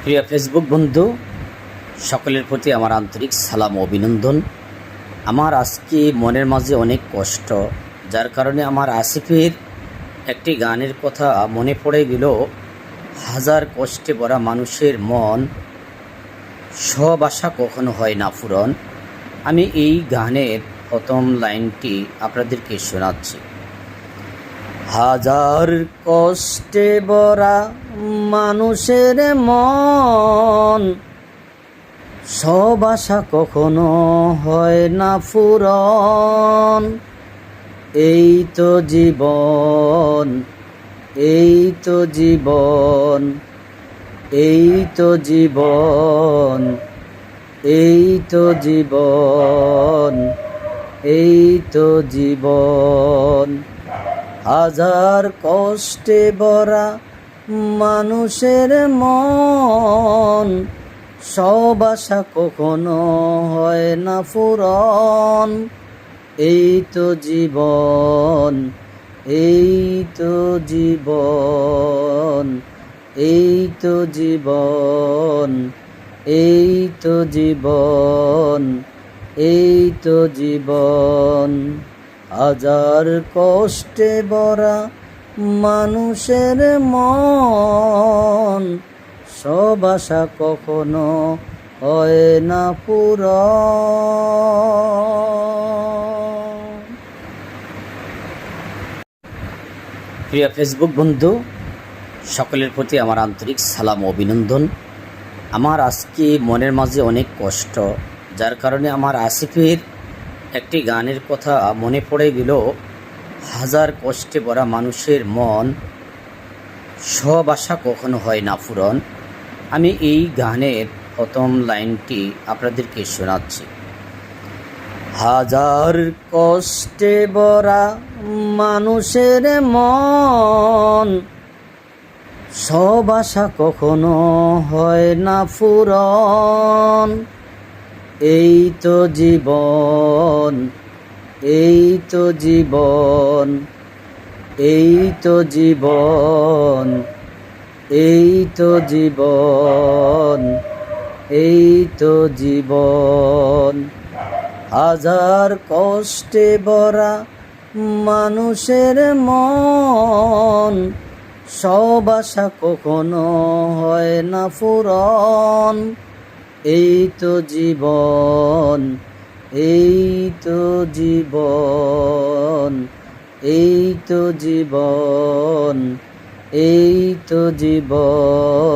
প্রিয় ফেসবুক বন্ধু সকলের প্রতি আমার আন্তরিক সালাম ও অভিনন্দন। আমার আজকে মনের মাঝে অনেক কষ্ট, যার কারণে আমার আসিফের একটি গানের কথা মনে পড়ে গেল। হাজার কষ্টে ভরা মানুষের মন, সব আশা কখনো হয় না পূরণ। আমি এই গানের প্রথম লাইনটি আপনাদেরকে শোনাচ্ছি। হাজার কষ্টে ভরা মানুষের মন, সব আশা কখনো হয় না পূরণ। এই তো জীবন, এই তো জীবন, এই তো জীবন, এই তো জীবন, এই তো জীবন। হাজার কষ্টে ভরা মানুষের মন, সব আশা কখনো হয় না পূরণ। এই তো জীবন, এই তো জীবন, এই তো জীবন, এই তো জীবন, এই তো জীবন। হাজার কষ্টে ভরা মানুষের মন, সব আশা কখনো হয় না পূরণ। প্রিয় ফেসবুক বন্ধু সকলের প্রতি আমার আন্তরিক সালাম ও অভিনন্দন। আমার আজকে মনের মাঝে অনেক কষ্ট, যার কারণে আমার আসিফের একটি গানের কথা মনে পড়ে গেল। হাজার কষ্টে ভরা মানুষের মন, সব আশা কখনো হয় না পূরণ। আমি এই গানের প্রথম লাইনটি আপনাদেরকে শোনাচ্ছি। হাজার কষ্টে ভরা মানুষের মন, সব আশা কখনো হয় না পূরণ। এই তো জীবন, এই তো জীবন, এই তো জীবন, এই তো জীবন, এই তো জীবন। হাজার কষ্টে ভরা মানুষের মন, সব আশা কখনো হয় না পূরণ। এই তো জীবন, এই তো জীবন, এই তো জীবন, এই তো জীবন।